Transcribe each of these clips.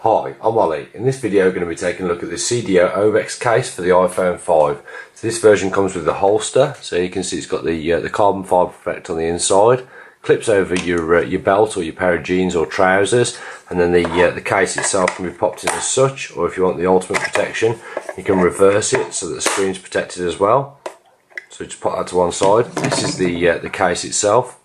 Hi, I'm Ollie. In this video we're going to be taking a look at the CDO OVEX case for the iPhone 5. So this version comes with the holster, so you can see it's got the carbon fibre effect on the inside, clips over your belt or your pair of jeans or trousers, and then the case itself can be popped in as such, or if you want the ultimate protection you can reverse it so that the screen's protected as well. So just put that to one side. This is the case itself.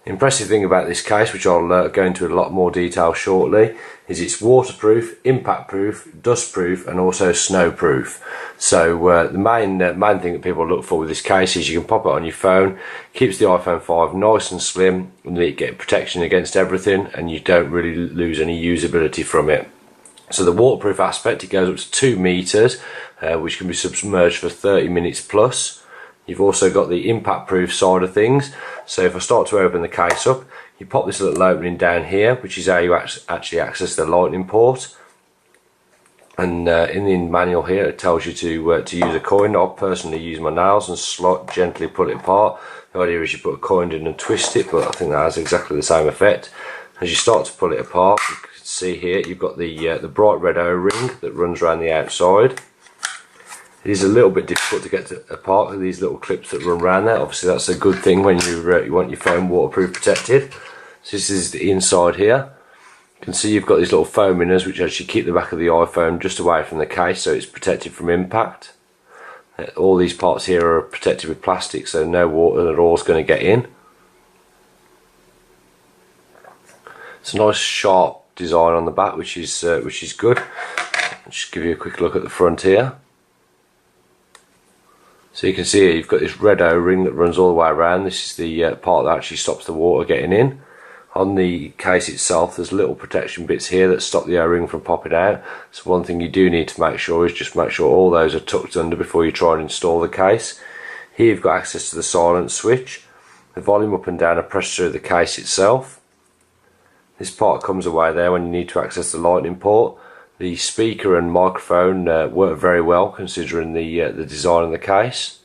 The impressive thing about this case, which I'll go into in a lot more detail shortly, is it's waterproof, impact proof, dust proof and also snow proof. So the main thing that people look for with this case is you can pop it on your phone, keeps the iPhone 5 nice and slim, and you get protection against everything and you don't really lose any usability from it. So the waterproof aspect, it goes up to 2 meters, which can be submerged for 30 minutes plus. You've also got the impact proof side of things. So if I start to open the case up, you pop this little opening down here, which is how you actually access the lightning port. And in the manual here it tells you to use a coin. I personally use my nails and gently pull it apart. The idea is you put a coin in and twist it, but I think that has exactly the same effect. As you start to pull it apart, you can see here you've got the bright red O-ring that runs around the outside. It is a little bit difficult to get apart with these little clips that run around there. Obviously that's a good thing when you want your phone waterproof protected. So this is the inside here. You can see you've got these little foam inners which actually keep the back of the iPhone just away from the case, so it's protected from impact. All these parts here are protected with plastic, so no water at all is going to get in. It's a nice sharp design on the back, which is good. I'll just give you a quick look at the front here. So you can see here you've got this red O-ring that runs all the way around. This is the part that actually stops the water getting in. On the case itself there's little protection bits here that stop the O-ring from popping out. So one thing you do need to make sure is just make sure all those are tucked under before you try and install the case. Here you've got access to the silent switch. The volume up and down are pressed through the case itself. This part comes away there when you need to access the lightning port. The speaker and microphone work very well considering the design of the case.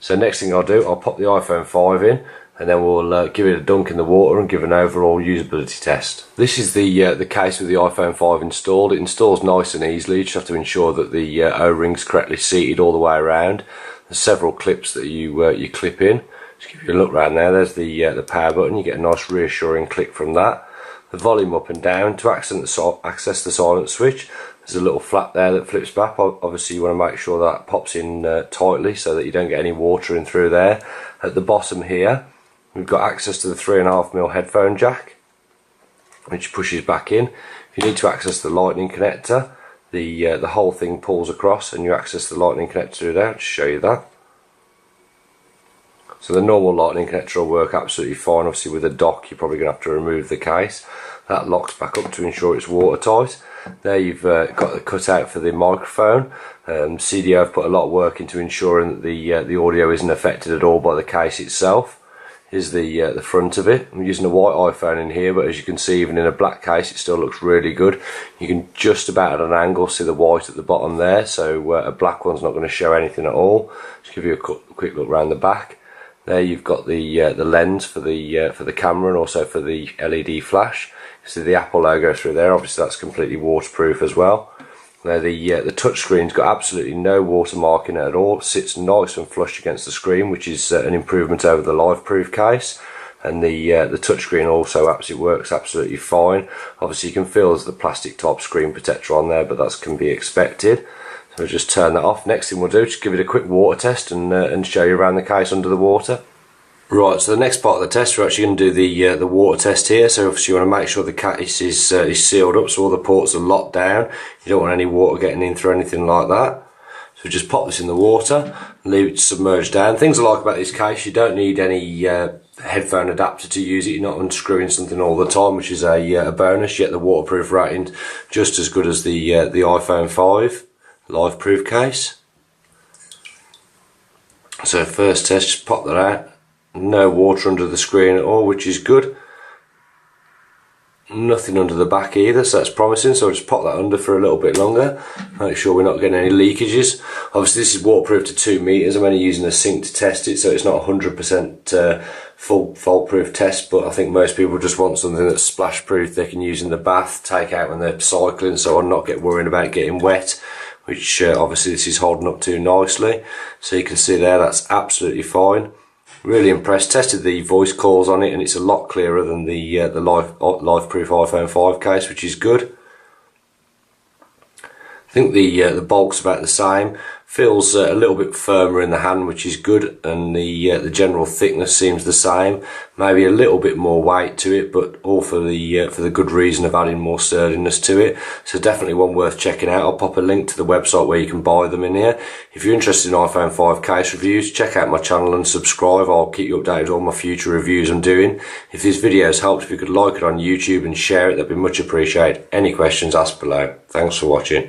So next thing I'll do, I'll pop the iPhone 5 in and then we'll give it a dunk in the water and give an overall usability test. This is the case with the iPhone 5 installed. It installs nice and easily. You just have to ensure that the O-ring's correctly seated all the way around. There's several clips that you clip in. Just give you a look around there. There's the power button. You get a nice reassuring click from that. The volume up and down. To access the silent switch, there's a little flap there that flips back. Obviously you want to make sure that pops in tightly so that you don't get any water in through there. At the bottom here we've got access to the 3.5mm headphone jack, which pushes back in. If you need to access the lightning connector, the whole thing pulls across and you access the lightning connector through there. I'll just show you that. So the normal lightning connector will work absolutely fine. Obviously with a dock you're probably going to have to remove the case. That locks back up to ensure it's watertight. There you've got the cutout for the microphone. CDO have put a lot of work into ensuring that the audio isn't affected at all by the case itself. Here's the front of it. I'm using a white iPhone in here, but as you can see even in a black case it still looks really good. You can just about at an angle see the white at the bottom there, so a black one's not going to show anything at all. Just give you a quick look around the back. There you've got the lens for the camera and also for the LED flash. You see the Apple logo through there. Obviously that's completely waterproof as well. Now the touch screen's got absolutely no watermark in it at all. It sits nice and flush against the screen, which is an improvement over the LifeProof case. And the touch screen also absolutely works absolutely fine. Obviously you can feel there's the plastic type screen protector on there, but that can be expected. So we'll just turn that off. Next thing we'll do is just give it a quick water test and show you around the case under the water. Right, so the next part of the test we're actually going to do the water test here. So obviously you want to make sure the case is sealed up so all the ports are locked down. You don't want any water getting in through anything like that. So just pop this in the water and leave it submerged down. Things I like about this case, you don't need any headphone adapter to use it. You're not unscrewing something all the time, which is a bonus. You get the waterproof rating just as good as the iPhone 5 LifeProof case. So first test, just pop that out. No water under the screen at all, which is good. Nothing under the back either, so that's promising. So I'll just pop that under for a little bit longer, make sure we're not getting any leakages. Obviously this is waterproof to 2 meters. I'm only using a sink to test it, so it's not 100% full fault-proof test, but I think most people just want something that's splash-proof they can use in the bath, take out when they're cycling, so on, not get worried about getting wet, which obviously this is holding up to nicely. So you can see there, that's absolutely fine. Really impressed. Tested the voice calls on it, and it's a lot clearer than the LifeProof iPhone 5 case, which is good. I think the bulk's about the same. Feels a little bit firmer in the hand, which is good, and the general thickness seems the same. Maybe a little bit more weight to it, but all for the good reason of adding more sturdiness to it. So definitely one worth checking out. I'll pop a link to the website where you can buy them in here. If you're interested in iPhone 5 case reviews, check out my channel and subscribe. I'll keep you updated with all my future reviews I'm doing. If this video has helped, if you could like it on YouTube and share it, that'd be much appreciated. Any questions, ask below. Thanks for watching.